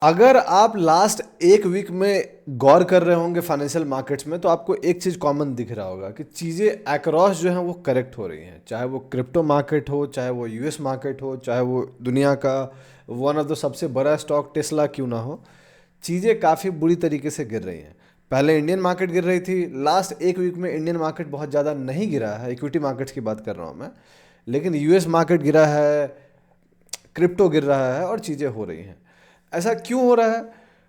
अगर आप लास्ट एक वीक में गौर कर रहे होंगे फाइनेंशियल मार्केट्स में, तो आपको एक चीज़ कॉमन दिख रहा होगा कि चीज़ें अक्रॉस जो हैं वो करेक्ट हो रही हैं। चाहे वो क्रिप्टो मार्केट हो, चाहे वो यूएस मार्केट हो, चाहे वो दुनिया का वन ऑफ द सबसे बड़ा स्टॉक टेस्ला क्यों ना हो, चीज़ें काफ़ी बुरी तरीके से गिर रही हैं। पहले इंडियन मार्केट गिर रही थी, लास्ट एक वीक में इंडियन मार्केट बहुत ज़्यादा नहीं गिरा है, इक्विटी मार्केट्स की बात कर रहा हूँ मैं। लेकिन यूएस मार्केट गिरा है, क्रिप्टो गिर रहा है और चीज़ें हो रही हैं। ऐसा क्यों हो रहा है?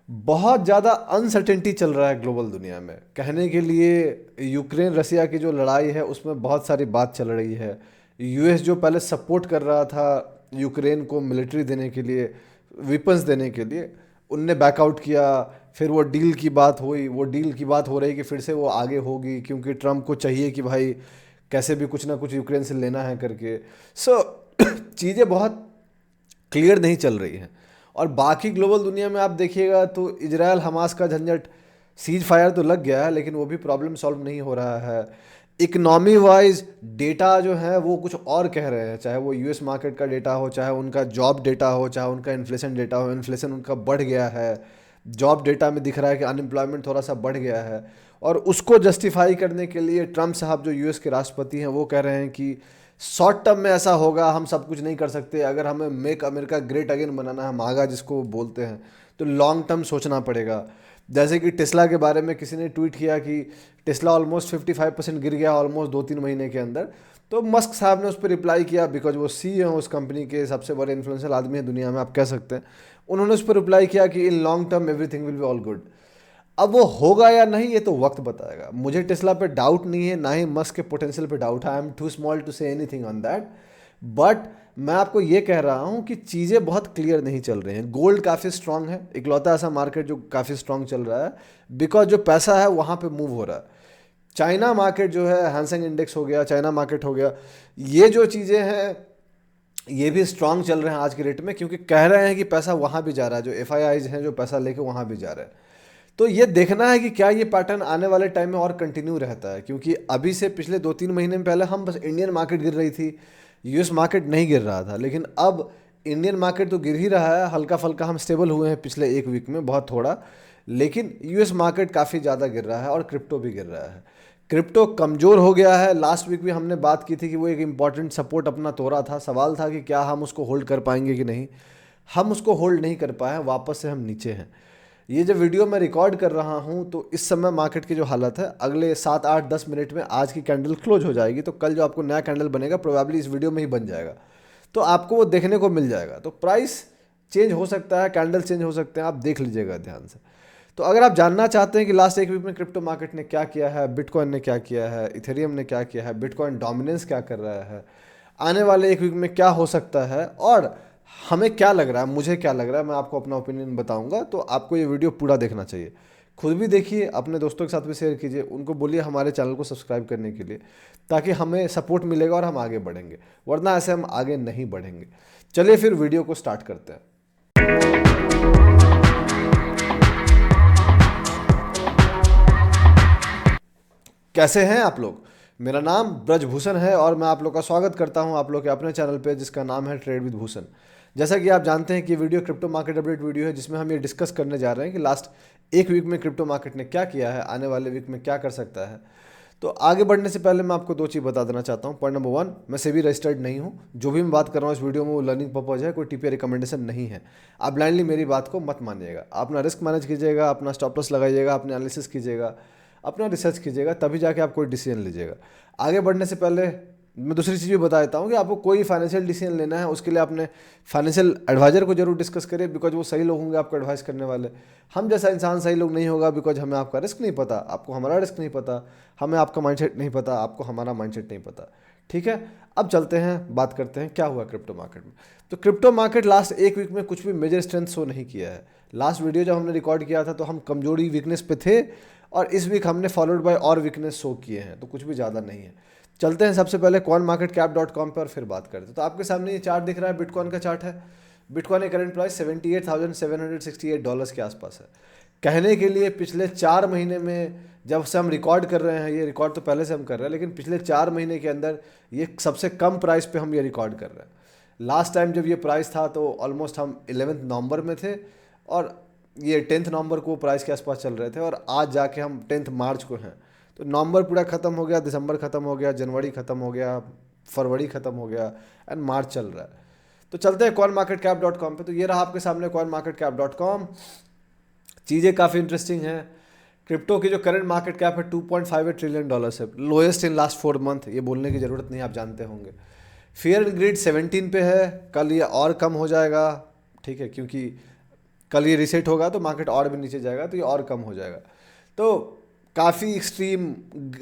बहुत ज़्यादा अनसर्टेनिटी चल रहा है ग्लोबल दुनिया में। कहने के लिए यूक्रेन रसिया की जो लड़ाई है उसमें बहुत सारी बात चल रही है। यूएस जो पहले सपोर्ट कर रहा था यूक्रेन को मिलिट्री देने के लिए, वेपन्स देने के लिए, उनने बैकआउट किया। फिर वो डील की बात हुई, वो डील की बात हो रही है कि फिर से वो आगे होगी, क्योंकि ट्रम्प को चाहिए कि भाई कैसे भी कुछ ना कुछ यूक्रेन से लेना है करके। सो चीज़ें बहुत क्लियर नहीं चल रही हैं। और बाकी ग्लोबल दुनिया में आप देखिएगा तो इजराइल हमास का झंझट, सीज फायर तो लग गया है लेकिन वो भी प्रॉब्लम सॉल्व नहीं हो रहा है। इकनॉमी वाइज डेटा जो है वो कुछ और कह रहे हैं, चाहे वो यूएस मार्केट का डेटा हो, चाहे उनका जॉब डेटा हो, चाहे उनका इन्फ्लेशन डेटा हो। इन्फ्लेशन उनका बढ़ गया है, जॉब डेटा में दिख रहा है कि अनएम्प्लॉयमेंट थोड़ा सा बढ़ गया है। और उसको जस्टिफाई करने के लिए ट्रम्प साहब जो यूएस के राष्ट्रपति हैं वो कह रहे हैं कि शॉर्ट टर्म में ऐसा होगा, हम सब कुछ नहीं कर सकते, अगर हमें मेक अमेरिका ग्रेट अगेन बनाना है, मागा जिसको वो बोलते हैं, तो लॉन्ग टर्म सोचना पड़ेगा। जैसे कि टेस्ला के बारे में किसी ने ट्वीट किया कि टेस्ला ऑलमोस्ट 55% गिर गया ऑलमोस्ट 2-3 महीने के अंदर। तो मस्क साहब ने उस पर रिप्लाई किया, बिकॉज वो सीईओ हैं उस कंपनी के, सबसे बड़े इन्फ्लुएंशियल आदमी है दुनिया में आप कह सकते हैं। उन्होंने उस पर रिप्लाई किया कि in long term everything will be all good. अब वो होगा या नहीं ये तो वक्त बताएगा। मुझे टेस्ला पे डाउट नहीं है, ना ही मस्क के पोटेंशियल पे डाउट है। I am too small to say anything on that. But मैं आपको ये कह रहा हूँ कि चीज़ें बहुत क्लियर नहीं चल रही हैं। गोल्ड काफ़ी स्ट्रांग है, इकलौता ऐसा मार्केट जो काफ़ी स्ट्रांग चल रहा है, बिकॉज जो पैसा है वहाँ पे मूव हो रहा है। चाइना मार्केट जो है, हैंसेंग इंडेक्स हो गया, चाइना मार्केट हो गया, ये जो चीज़ें हैं ये भी स्ट्रांग चल रहे हैं आज के रेट में, क्योंकि कह रहे हैं कि पैसा वहाँ भी जा रहा है, जो एफ हैं जो पैसा लेके वहाँ भी जा रहे हैं। तो ये देखना है कि क्या ये पैटर्न आने वाले टाइम में और कंटिन्यू रहता है, क्योंकि अभी से पिछले 2-3 महीने में पहले हम बस इंडियन मार्केट गिर रही थी, यूएस मार्केट नहीं गिर रहा था। लेकिन अब इंडियन मार्केट तो गिर ही रहा है, हल्का फल्का हम स्टेबल हुए हैं पिछले एक वीक में, बहुत थोड़ा। लेकिन यूएस मार्केट काफ़ी ज़्यादा गिर रहा है और क्रिप्टो भी गिर रहा है। क्रिप्टो कमज़ोर हो गया है। लास्ट वीक भी हमने बात की थी कि वो एक इंपॉर्टेंट सपोर्ट अपना तोड़ा था। सवाल था कि क्या हम उसको होल्ड कर पाएंगे कि नहीं। हम उसको होल्ड नहीं कर पाए हैं, वापस से हम नीचे हैं। ये जो वीडियो मैं रिकॉर्ड कर रहा हूँ तो इस समय मार्केट की जो हालत है, अगले 7-8-10 मिनट में आज की कैंडल क्लोज हो जाएगी, तो कल जो आपको नया कैंडल बनेगा प्रोबेबली इस वीडियो में ही बन जाएगा, तो आपको वो देखने को मिल जाएगा। तो प्राइस चेंज हो सकता है, कैंडल चेंज हो सकते हैं, आप देख लीजिएगा ध्यान से। तो अगर आप जानना चाहते हैं कि लास्ट एक वीक में क्रिप्टो मार्केट ने क्या किया है, बिटकॉइन ने क्या किया है, इथेरियम ने क्या किया है, बिटकॉइन डोमिनेंस क्या कर रहा है, आने वाले एक वीक में क्या हो सकता है, और हमें क्या लग रहा है, मुझे क्या लग रहा है, मैं आपको अपना ओपिनियन बताऊंगा। तो आपको ये वीडियो पूरा देखना चाहिए। खुद भी देखिए, अपने दोस्तों के साथ भी शेयर कीजिए, उनको बोलिए हमारे चैनल को सब्सक्राइब करने के लिए, ताकि हमें सपोर्ट मिलेगा और हम आगे बढ़ेंगे, वरना ऐसे हम आगे नहीं बढ़ेंगे। चलिए फिर वीडियो को स्टार्ट करते हैं। कैसे हैं आप लोग? मेरा नाम ब्रजभूषण है और मैं आप लोग का स्वागत करता हूं आप लोग के अपने चैनल पे, जिसका नाम है ट्रेड विद भूषण। जैसा कि आप जानते हैं कि video crypto market update video है, जिसमें हम ये डिस्कस करने जा रहे हैं कि लास्ट एक वीक में क्रिप्टो मार्केट ने क्या किया है, आने वाले वीक में क्या कर सकता है। तो आगे बढ़ने से पहले मैं आपको दो चीज़ बता देना चाहता हूँ। पॉइंट नंबर 1, मैं सेबी रजिस्टर्ड नहीं हूँ। जो भी मैं बात कर रहा हूँ इस वीडियो में वो लर्निंग पर्पज है, कोई टीपी रिकमेंडेशन नहीं है। आप ब्लाइंडली मेरी बात को मत मानिएगा। अपना रिस्क मैनेज कीजिएगा, अपना स्टॉप लॉस लगाइएगा, अपने एनालिसिस कीजिएगा, अपना रिसर्च कीजिएगा, तभी जाके आप कोई डिसीजन लीजिएगा। आगे बढ़ने से पहले मैं दूसरी चीज़ भी बता देता हूँ कि आपको कोई फाइनेंशियल डिसीजन लेना है उसके लिए आपने फाइनेंशियल एडवाइजर को जरूर डिस्कस करिए, बिकॉज वो सही लोग होंगे आपको एडवाइस करने वाले। हम जैसा इंसान सही लोग नहीं होगा, बिकॉज हमें आपका रिस्क नहीं पता, आपको हमारा रिस्क नहीं पता, हमें आपका माइंडसेट नहीं पता, आपको हमारा माइंडसेट नहीं पता। ठीक है, अब चलते हैं, बात करते हैं क्या हुआ क्रिप्टो मार्केट में। तो क्रिप्टो मार्केट लास्ट एक वीक में कुछ भी मेजर स्ट्रेंथ शो नहीं किया है। लास्ट वीडियो जब हमने रिकॉर्ड किया था तो हम कमजोरी वीकनेस पे थे, और इस वीक हमने फॉलोड बाय और वीकनेस शो किए हैं, तो कुछ भी ज़्यादा नहीं है। चलते हैं सबसे पहले coinmarketcap.com पे और फिर बात करते हैं। तो आपके सामने ये चार्ट दिख रहा है, बिटकॉइन का चार्ट है। बिटकॉइन का करंट प्राइस $78,768 के आसपास है। कहने के लिए पिछले 4 महीने में, जब से हम रिकॉर्ड कर रहे हैं, ये रिकॉर्ड तो पहले से हम कर रहे हैं, लेकिन पिछले 4 महीने के अंदर ये सबसे कम प्राइस पे हम ये रिकॉर्ड कर रहे हैं। लास्ट टाइम जब ये प्राइस था तो ऑलमोस्ट हम 11 नवंबर में थे, और ये 10 नवंबर को प्राइस के आसपास चल रहे थे, और आज जाके हम 10 मार्च को हैं। तो नवंबर पूरा ख़त्म हो गया, दिसंबर ख़त्म हो गया, जनवरी ख़त्म हो गया, फरवरी ख़त्म हो गया, एंड मार्च चल रहा है। तो चलते हैं coinmarketcap.com पे। तो ये रहा आपके सामने coinmarketcap.com। चीज़ें काफ़ी इंटरेस्टिंग हैं। क्रिप्टो की जो करंट मार्केट कैप है $2.58 ट्रिलियन है, लोएस्ट इन लास्ट 4 मंथ। ये बोलने की ज़रूरत नहीं, आप जानते होंगे। फियर एंड ग्रीड 17 पे है, कल ये और कम हो जाएगा, ठीक है, क्योंकि कल ये रीसेट होगा तो मार्केट और भी नीचे जाएगा, तो ये और कम हो जाएगा। तो काफ़ी एक्सट्रीम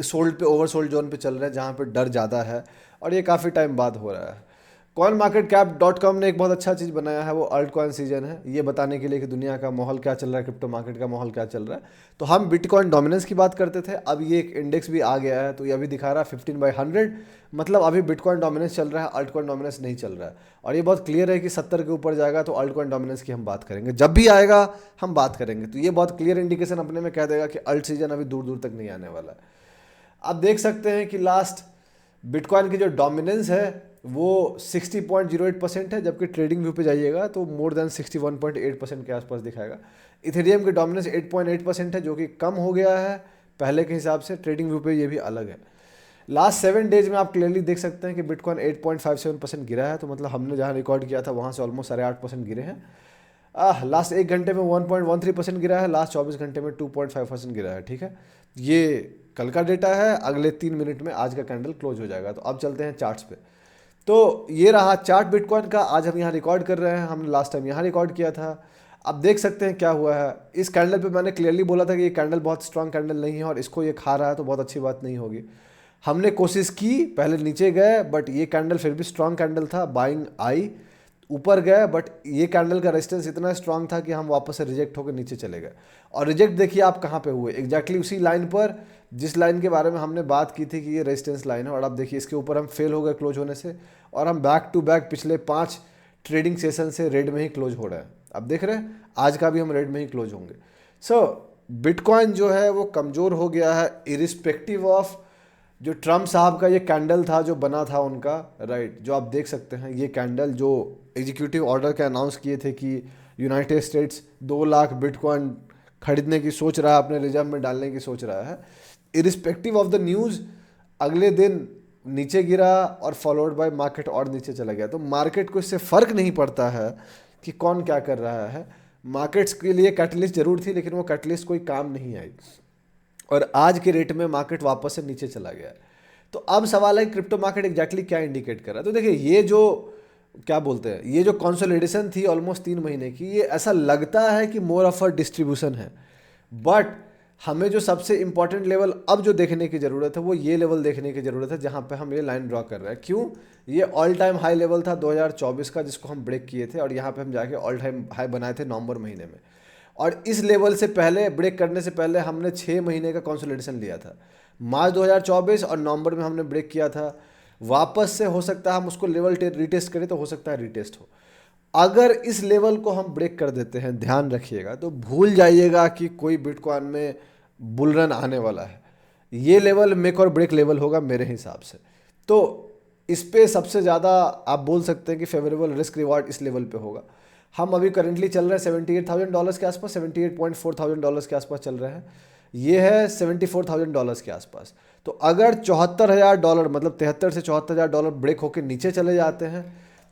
सोल्ड पे, ओवर सोल्ड जोन पे चल रहे हैं, जहाँ पे डर ज़्यादा है, और ये काफ़ी टाइम बाद हो रहा है। coinmarketcap.com ने एक बहुत अच्छा चीज़ बनाया है, वो अल्ट कॉइन सीजन है, ये बताने के लिए कि दुनिया का माहौल क्या चल रहा है, क्रिप्टो मार्केट का माहौल क्या चल रहा है। तो हम बिटकॉइन डोमिनेंस की बात करते थे, अब ये एक इंडेक्स भी आ गया है, तो ये अभी दिखा रहा है 15/100, मतलब अभी बिटकॉइन डोमिनेंस चल रहा है, अल्ट कॉइन डोमिनेंस नहीं चल रहा है। और ये बहुत क्लियर है कि 70 के ऊपर जाएगा तो अल्ट कॉइन डोमिनेंस की हम बात करेंगे, जब भी आएगा हम बात करेंगे। तो ये बहुत क्लियर इंडिकेशन अपने में कह देगा कि अल्ट सीजन अभी दूर दूर तक नहीं आने वाला है। आप देख सकते हैं कि लास्ट बिटकॉइन की जो डोमिनेंस है वो 60.08% है, जबकि ट्रेडिंग व्यू पे जाइएगा तो मोर देन 61.8% के आसपास दिखाएगा। इथेरियम की डोमिनेंस 8.8% है, जो कि कम हो गया है पहले के हिसाब से। ट्रेडिंग व्यू पे ये भी अलग है। लास्ट 7 डेज में आप क्लियरली देख सकते हैं कि बिटकॉइन 8.57% गिरा है, तो मतलब हमने जहाँ रिकॉर्ड किया था वहाँ से ऑलमोस्ट 8.5% गिरे हैं। लास्ट 1 घंटे में 1.13% गिरा है, लास्ट 24 घंटे में 2.5% गिरा है, ठीक है। ये कल का डेटा है, अगले 3 मिनट में आज का कैंडल क्लोज हो जाएगा। तो अब चलते हैं चार्ट्स पे। तो ये रहा चार्ट बिटकॉइन का, आज हम यहाँ रिकॉर्ड कर रहे हैं, हमने लास्ट टाइम यहाँ रिकॉर्ड किया था। अब देख सकते हैं क्या हुआ है इस कैंडल पे। मैंने क्लियरली बोला था कि ये कैंडल बहुत स्ट्रांग कैंडल नहीं है, और इसको ये खा रहा है तो बहुत अच्छी बात नहीं होगी। हमने कोशिश की, पहले नीचे गए, बट ये कैंडल फिर भी स्ट्रांग कैंडल था, बाइंग आई, ऊपर गए, बट ये कैंडल का रेजिस्टेंस इतना स्ट्रांग था कि हम वापस से रिजेक्ट होकर नीचे चले गए। और रिजेक्ट देखिए आप कहाँ पे हुए, एग्जैक्टली उसी लाइन पर जिस लाइन के बारे में हमने बात की थी कि ये रेजिस्टेंस लाइन है। और अब देखिए इसके ऊपर हम फेल हो गए क्लोज होने से, और हम बैक टू बैक पिछले 5 ट्रेडिंग सेशन से रेड में ही क्लोज हो रहे हैं। अब देख रहे हैं आज का भी हम रेड में ही क्लोज होंगे। सो बिटकॉइन जो है वो कमज़ोर हो गया है, इरिस्पेक्टिव ऑफ जो ट्रम्प साहब का ये कैंडल था जो बना था उनका, राइट, जो आप देख सकते हैं ये कैंडल जो एग्जीक्यूटिव ऑर्डर के अनाउंस किए थे कि यूनाइटेड स्टेट्स 2 लाख बिटकॉइन खरीदने की सोच रहा है, अपने रिजर्व में डालने की सोच रहा है। इरिस्पेक्टिव ऑफ द न्यूज़ अगले दिन नीचे गिरा और फॉलोड बाय मार्केट और नीचे चला गया। तो मार्केट को इससे फ़र्क नहीं पड़ता है कि कौन क्या कर रहा है। मार्केट्स के लिए कैटलिस्ट जरूर थी, लेकिन वो कैटलिस्ट कोई काम नहीं आई, और आज के रेट में मार्केट वापस से नीचे चला गया। तो अब सवाल है क्रिप्टो मार्केट एग्जैक्टली क्या इंडिकेट कर रहा है। तो देखिए ये जो क्या बोलते हैं, ये जो कंसोलिडेशन थी ऑलमोस्ट 3 महीने की, ये ऐसा लगता है कि मोर ऑफ अ डिस्ट्रीब्यूशन है, बट हमें जो सबसे इंपॉर्टेंट लेवल अब जो देखने की ज़रूरत है वो ये लेवल देखने की ज़रूरत है जहाँ पे हम ये लाइन ड्रॉ कर रहे हैं। क्यों? ये ऑल टाइम हाई लेवल था 2024 का, जिसको हम ब्रेक किए थे, और यहाँ पे हम जाके ऑल टाइम हाई बनाए थे नवंबर महीने में। और इस लेवल से पहले, ब्रेक करने से पहले, हमने 6 महीने का कंसोलिडेशन लिया था मार्च 2024, और नवंबर में हमने ब्रेक किया था। वापस से हो सकता है हम उसको लेवल रिटेस्ट करें, तो हो सकता है रिटेस्ट हो। अगर इस लेवल को हम ब्रेक कर देते हैं, ध्यान रखिएगा, तो भूल जाइएगा कि कोई बिटकॉइन में बुल रन आने वाला है। ये लेवल मेक और ब्रेक लेवल होगा मेरे हिसाब से। तो इस पे सबसे ज़्यादा आप बोल सकते हैं कि फेवरेबल रिस्क रिवार्ड इस लेवल पे होगा। हम अभी करेंटली चल रहे हैं $78,000 के आसपास, $78.4 के आसपास चल रहे हैं। ये है $74,000 के आसपास। तो अगर $74,000 मतलब 73 से $74,000 ब्रेक होकर नीचे चले जाते हैं,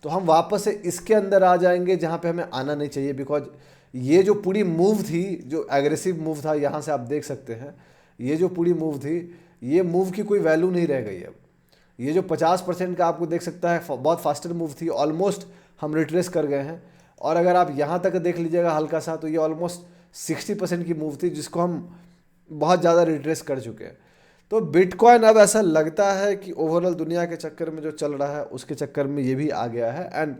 तो हम वापस से इसके अंदर आ जाएंगे जहाँ पे हमें आना नहीं चाहिए। बिकॉज ये जो पूरी मूव थी, जो एग्रेसिव मूव था, यहाँ से आप देख सकते हैं, ये जो पूरी मूव थी, ये मूव की कोई वैल्यू नहीं रह गई अब। ये जो 50% का आपको देख सकता है, बहुत फास्टर मूव थी, ऑलमोस्ट हम रिट्रेस कर गए हैं। और अगर आप यहाँ तक देख लीजिएगा हल्का सा, तो ये ऑलमोस्ट 60% की मूव थी, जिसको हम बहुत ज़्यादा रिट्रेस कर चुके हैं। तो बिटकॉइन अब ऐसा लगता है कि ओवरऑल दुनिया के चक्कर में जो चल रहा है उसके चक्कर में ये भी आ गया है, एंड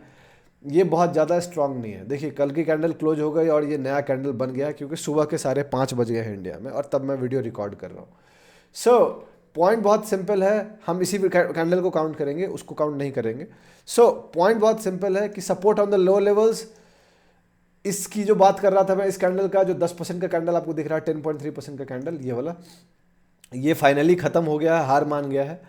ये बहुत ज़्यादा स्ट्रांग नहीं है। देखिए कल की कैंडल क्लोज हो गई और ये नया कैंडल बन गया, क्योंकि सुबह के 5:30 बज गए हैं इंडिया में, और तब मैं वीडियो रिकॉर्ड कर रहा हूँ। सो पॉइंट बहुत सिंपल है, हम इसी कैंडल को काउंट करेंगे, उसको काउंट नहीं करेंगे। सो पॉइंट बहुत सिंपल है कि support on the low levels, इसकी जो बात कर रहा था मैं, इस कैंडल का जो 10% का कैंडल आपको दिख रहा है, 10.3% का कैंडल, ये वाला, ये फाइनली ख़त्म हो गया है, हार मान गया है।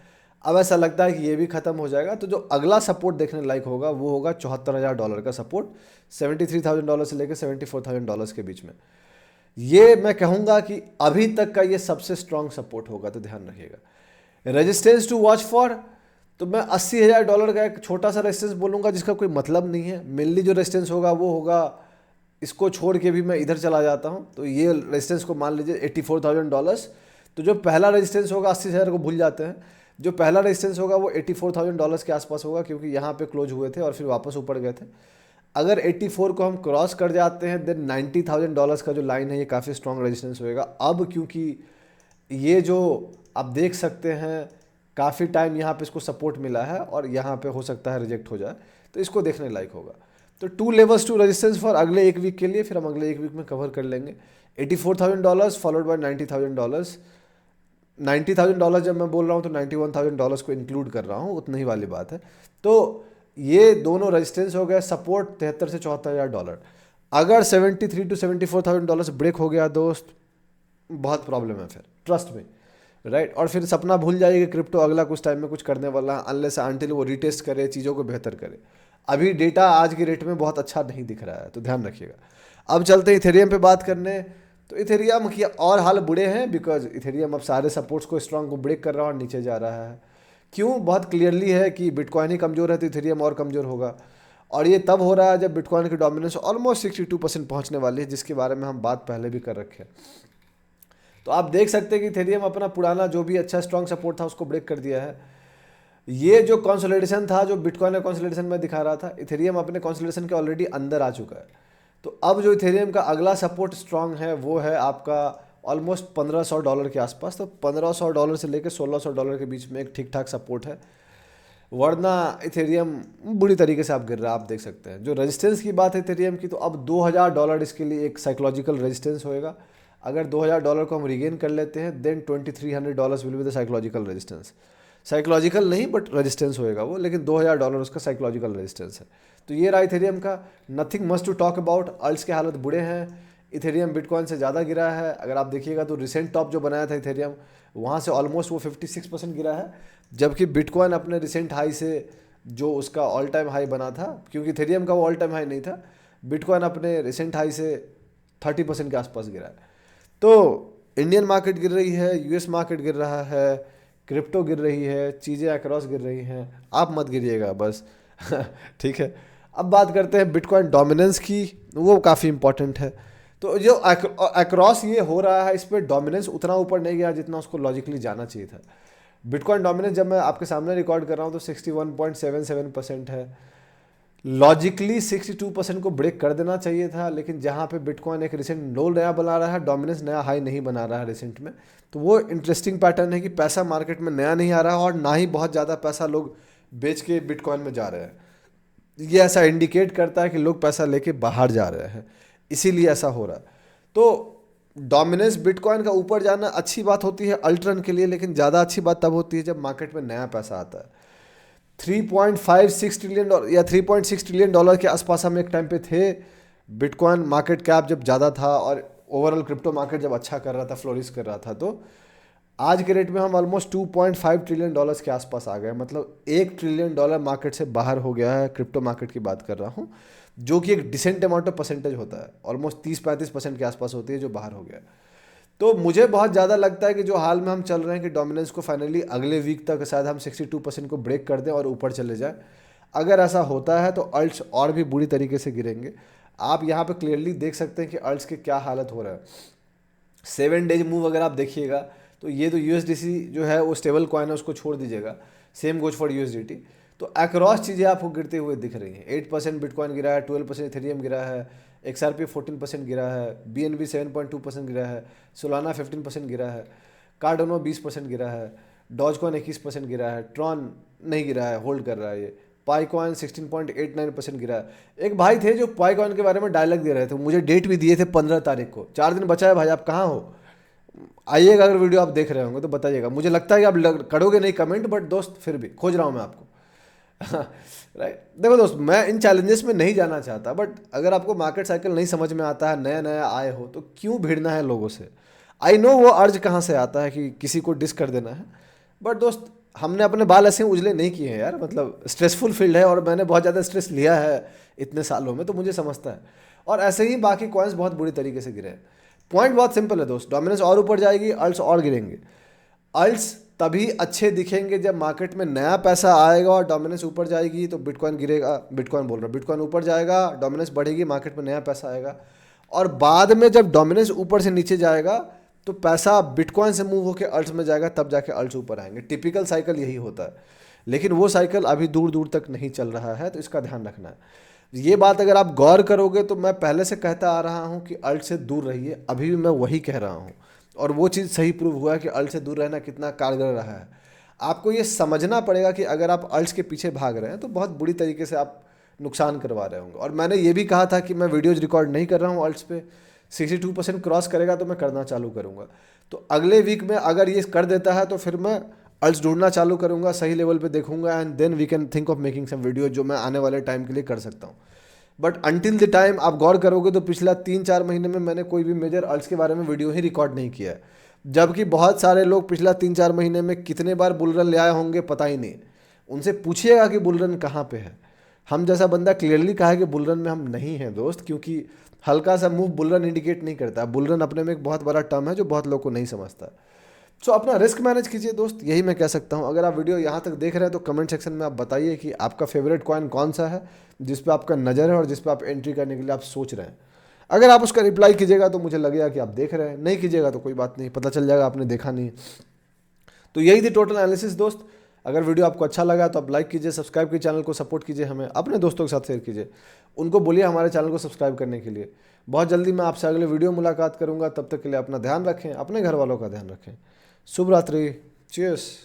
अब ऐसा लगता है कि ये भी ख़त्म हो जाएगा, तो जो अगला सपोर्ट देखने लायक होगा वो होगा $74,000 का सपोर्ट, $73,000 से लेकर $74,000 के बीच में। ये मैं कहूँगा कि अभी तक का ये सबसे स्ट्रॉन्ग सपोर्ट होगा, तो ध्यान रखिएगा। रेजिस्टेंस टू वॉच फॉर, तो मैं $80,000 का एक छोटा सा रेजिस्टेंस बोलूँगा जिसका कोई मतलब नहीं है। मेनली जो रेजिस्टेंस होगा वो होगा, इसको छोड़ के भी मैं इधर चला जाता हूँ, तो ये रेजिस्टेंस को मान लीजिए $84,000। तो जो पहला रेजिस्टेंस होगा, 80,000 को भूल जाते हैं, जो पहला रेजिस्टेंस होगा वो $84,000 के आसपास होगा, क्योंकि यहाँ पे क्लोज हुए थे और फिर वापस ऊपर गए थे। अगर 84 को हम क्रॉस कर जाते हैं, देन $90,000 का जो लाइन है ये काफ़ी स्ट्रॉन्ग रेजिस्टेंस होएगा। अब क्योंकि ये जो आप देख सकते हैं काफ़ी टाइम यहाँ पे इसको सपोर्ट मिला है और यहाँ पे हो सकता है रिजेक्ट हो जाए, तो इसको देखने लायक होगा। तो 2 लेवल्स टू रेजिस्टेंस फॉर अगले एक वीक के लिए, फिर हम अगले एक वीक में कवर कर लेंगे। $84,000 फॉलोड बाय $90,000। $90,000 जब मैं बोल रहा हूँ तो $91,000 को इंक्लूड कर रहा हूँ, उतनी ही वाली बात है। तो ये दोनों रेजिस्टेंस हो गए, सपोर्ट $73,000 से $74,000। अगर $73,000 to $74,000 ब्रेक हो गया दोस्त, बहुत प्रॉब्लम है फिर, ट्रस्ट में, राइट। और फिर सपना भूल जाइए कि क्रिप्टो अगला कुछ टाइम में कुछ करने वाला है, अनलेस अनटिल वो रिटेस्ट करे, चीज़ों को बेहतर करे। अभी डेटा आज की रेट में बहुत अच्छा नहीं दिख रहा है, तो ध्यान रखिएगा। अब चलते हैं इथेरियम पे बात करने। तो इथेरियम की और हाल बुरे हैं, बिकॉज इथेरियम अब सारे सपोर्ट्स को स्ट्रॉन्ग को ब्रेक कर रहा है और नीचे जा रहा है। क्यों? बहुत क्लियरली है कि बिटकॉइन ही कमज़ोर है तो इथेरियम और कमज़ोर होगा। और ये तब हो रहा है जब बिटकॉइन की डोमिनेंस ऑलमोस्ट 62% पहुंचने वाली है, जिसके बारे में हम बात पहले भी कर रखे हैं। तो आप देख सकते हैं कि इथेरियम अपना पुराना जो भी अच्छा स्ट्रॉन्ग सपोर्ट था उसको ब्रेक कर दिया है। ये जो कंसोलिडेशन था, जो बिटकॉइन का कंसोलिडेशन मैं दिखा रहा था, इथेरियम अपने कंसोलिडेशन के ऑलरेडी अंदर आ चुका है। तो अब जो इथेरियम का अगला सपोर्ट स्ट्रॉन्ग है वो है आपका ऑलमोस्ट $1,500 के आसपास। तो $1,500 से लेकर $1,600 के बीच में एक ठीक ठाक सपोर्ट है, वरना इथेरियम बुरी तरीके से आप गिर रहा है। आप देख सकते हैं जो रेजिस्टेंस की बात है इथेरियम की, तो अब $2,000 इसके लिए एक साइकोलॉजिकल रेजिस्टेंस होएगा। अगर $2,000 को हम रिगेन कर लेते हैं, then $2,300 will be the psychological resistance. Psychological नहीं बट रेजिस्टेंस होएगा वो, लेकिन $2,000 उसका साइकोलॉजिकल रेजिस्टेंस है। तो ये रहा इथेरियम का, nothing must to talk about. Alts के हालत बुरे हैं, इथेरियम बिटकॉइन से ज़्यादा गिरा है। अगर आप देखिएगा तो रिसेंट टॉप जो बनाया था इथेरियम, वहाँ से ऑलमोस्ट वो 56% गिरा है, जबकि बिटकॉइन अपने रिसेंट हाई से जो उसका ऑल टाइम हाई बना था, क्योंकि इथेरियम का वो ऑल टाइम हाई नहीं था, बिटकॉइन अपने रिसेंट हाई से 30% के आसपास गिरा है। तो इंडियन मार्केट गिर रही है, यूएस मार्केट गिर रहा है, क्रिप्टो गिर रही है, चीज़ें अक्रॉस गिर रही हैं, आप मत गिरिएगा बस। ठीक है, अब बात करते हैं बिटकॉइन डोमिनेंस की, वो काफ़ी इंपॉर्टेंट है। तो जो अक्रॉस ये हो रहा है, इस पर डोमिनेंस उतना ऊपर नहीं गया जितना उसको लॉजिकली जाना चाहिए था। बिटकॉइन डोमिनेंस जब मैं आपके सामने रिकॉर्ड कर रहा हूँ तो 61.77% है। लॉजिकली 62% को ब्रेक कर देना चाहिए था, लेकिन जहाँ पे बिटकॉइन एक रिसेंट लो नया बना रहा है, डोमिनेंस नया हाई नहीं बना रहा है रिसेंट में, तो वो इंटरेस्टिंग पैटर्न है कि पैसा मार्केट में नया नहीं आ रहा है और ना ही बहुत ज़्यादा पैसा लोग बेच के बिटकॉइन में जा रहे हैं। ये ऐसा इंडिकेट करता है कि लोग पैसा लेके बाहर जा रहे हैं, इसीलिए ऐसा हो रहा है। तो डोमिनेंस बिटकॉइन का ऊपर जाना अच्छी बात होती है अल्ट्रन के लिए, लेकिन ज़्यादा अच्छी बात तब होती है जब मार्केट में नया पैसा आता है। $3.56 ट्रिलियन या $3.6 ट्रिलियन के आसपास हम एक टाइम पे थे। बिटकॉइन मार्केट कैप जब ज़्यादा था और ओवरऑल क्रिप्टो मार्केट जब अच्छा कर रहा था, फ्लोरिश कर रहा था, तो आज के रेट में हम ऑलमोस्ट $2.5 ट्रिलियन के आसपास आ गए। मतलब $1 ट्रिलियन मार्केट से बाहर हो गया है, क्रिप्टो मार्केट की बात कर रहा हूँ, जो कि एक डिसेंट अमाउंट ऑफ परसेंटेज होता है, ऑलमोस्ट 30-35% के आसपास होती है जो बाहर हो गया। तो मुझे बहुत ज़्यादा लगता है कि जो हाल में हम चल रहे हैं कि डोमिनेंस को फाइनली अगले वीक तक शायद हम 62% को ब्रेक कर दें और ऊपर चले जाए। अगर ऐसा होता है तो अल्ट्स और भी बुरी तरीके से गिरेंगे। आप यहाँ पे क्लियरली देख सकते हैं कि अल्ट्स के क्या हालत हो रहा है। 7 डेज मूव अगर आप देखिएगा तो ये तो USDC जो है वो स्टेबल कॉइन है, उसको छोड़ दीजिएगा, सेम गोज फॉर USDT। तो अक्रॉस चीज़ें आपको गिरते हुए दिख रही हैं। 8% बिटकॉइन गिरा है, 12% इथेरियम गिरा है, XRP 14% गिरा है, BNB 7.2% गिरा है, सोलाना 15% गिरा है, कार्डोनो 20% गिरा है, डॉजकॉइन 21% गिरा है, ट्रॉन नहीं गिरा है, होल्ड कर रहा है ये, पाईकॉइन 16.89% गिरा है। एक भाई थे जो पाईकॉइन के बारे में डायलॉग दे रहे थे, मुझे डेट भी दिए थे 15 तारीख को। 4 दिन बचा है भाई, आप कहाँ हो? आइएगा, अगर वीडियो आप देख रहे होंगे तो बताइएगा। मुझे लगता है कि आप करोगे नहीं कमेंट, बट दोस्त फिर भी खोज रहा हूँ मैं आपको। राइट, देखो दोस्त, मैं इन चैलेंजेस में नहीं जाना चाहता, बट अगर आपको मार्केट साइकिल नहीं समझ में आता है, नया नया आए हो, तो क्यों भिड़ना है लोगों से? आई नो वो अर्ज कहाँ से आता है कि किसी को डिस कर देना है, बट दोस्त हमने अपने बाल ऐसे उजले नहीं किए हैं यार, मतलब स्ट्रेसफुल फील्ड है और मैंने बहुत ज़्यादा स्ट्रेस लिया है इतने सालों में, तो मुझे समझता है। और ऐसे ही बाकी कॉइन्स बहुत बुरी तरीके से गिरे हैं। पॉइंट बहुत सिंपल है दोस्त, डोमिनेंस और ऊपर जाएगी, अल्ट्स और गिरेंगे। अल्ट्स तभी अच्छे दिखेंगे जब मार्केट में नया पैसा आएगा और डोमिनेंस ऊपर जाएगी तो बिटकॉइन गिरेगा, बिटकॉइन बोल रहा हूँ, बिटकॉइन ऊपर जाएगा, डोमिनेंस बढ़ेगी, मार्केट में नया पैसा आएगा। और बाद में जब डोमिनेंस ऊपर से नीचे जाएगा तो पैसा बिटकॉइन से मूव होकर अल्ट्स में जाएगा, तब जाके अल्ट्स ऊपर आएंगे। टिपिकल साइकिल यही होता है, लेकिन वो साइकिल अभी दूर दूर तक नहीं चल रहा है, तो इसका ध्यान रखना है। ये बात अगर आप गौर करोगे तो मैं पहले से कहता आ रहा हूँ कि अल्ट से दूर रहिए, अभी भी मैं वही कह रहा हूँ। और वो चीज़ सही प्रूव हुआ है कि अल्ट से दूर रहना कितना कारगर रहा है। आपको ये समझना पड़ेगा कि अगर आप अल्ट्स के पीछे भाग रहे हैं तो बहुत बुरी तरीके से आप नुकसान करवा रहे होंगे। और मैंने ये भी कहा था कि मैं वीडियोज रिकॉर्ड नहीं कर रहा हूँ अल्ट्स पे, 62% क्रॉस करेगा तो मैं करना चालू करूँगा। तो अगले वीक में अगर ये कर देता है तो फिर मैं अल्ट्स ढूंढना चालू करूँगा, सही लेवल पे देखूंगा, and then we can think of making some video जो मैं आने वाले टाइम के लिए कर सकता हूँ। बट अंटिल द टाइम आप गौर करोगे तो पिछला 3-4 महीने में मैंने कोई भी मेजर अल्ट्स के बारे में वीडियो ही रिकॉर्ड नहीं किया है। जबकि बहुत सारे लोग पिछला 3-4 महीने में कितने बार बुल रन ले आए होंगे पता ही नहीं। उनसे पूछिएगा कि बुल रन कहाँ पे है। हम जैसा बंदा क्लियरली कहा है कि बुल रन में हम नहीं हैं दोस्त, क्योंकि हल्का सा मूव बुल रन इंडिकेट नहीं करता। बुल रन अपने में एक बहुत बड़ा टर्म है जो बहुत लोग को नहीं समझता। सो अपना रिस्क मैनेज कीजिए दोस्त, यही मैं कह सकता हूँ। अगर आप वीडियो यहाँ तक देख रहे हैं तो कमेंट सेक्शन में आप बताइए कि आपका फेवरेट कॉइन कौन सा है, जिस पे आपका नज़र है और जिस पे आप एंट्री करने के लिए आप सोच रहे हैं। अगर आप उसका रिप्लाई कीजिएगा तो मुझे लगेगा कि आप देख रहे हैं, नहीं कीजिएगा तो कोई बात नहीं, पता चल जाएगा आपने देखा नहीं। तो यही थी टोटल एनालिसिस दोस्त। अगर वीडियो आपको अच्छा लगा तो आप लाइक कीजिए, सब्सक्राइब कीजिए, चैनल को सपोर्ट कीजिए, हमें अपने दोस्तों के साथ शेयर कीजिए, उनको बोलिए हमारे चैनल को सब्सक्राइब करने के लिए। बहुत जल्दी मैं आपसे अगले वीडियो मुलाकात करूंगा, तब तक के लिए अपना ध्यान रखें, अपने घर वालों का ध्यान रखें। शुभ रात्रि, चीयर्स।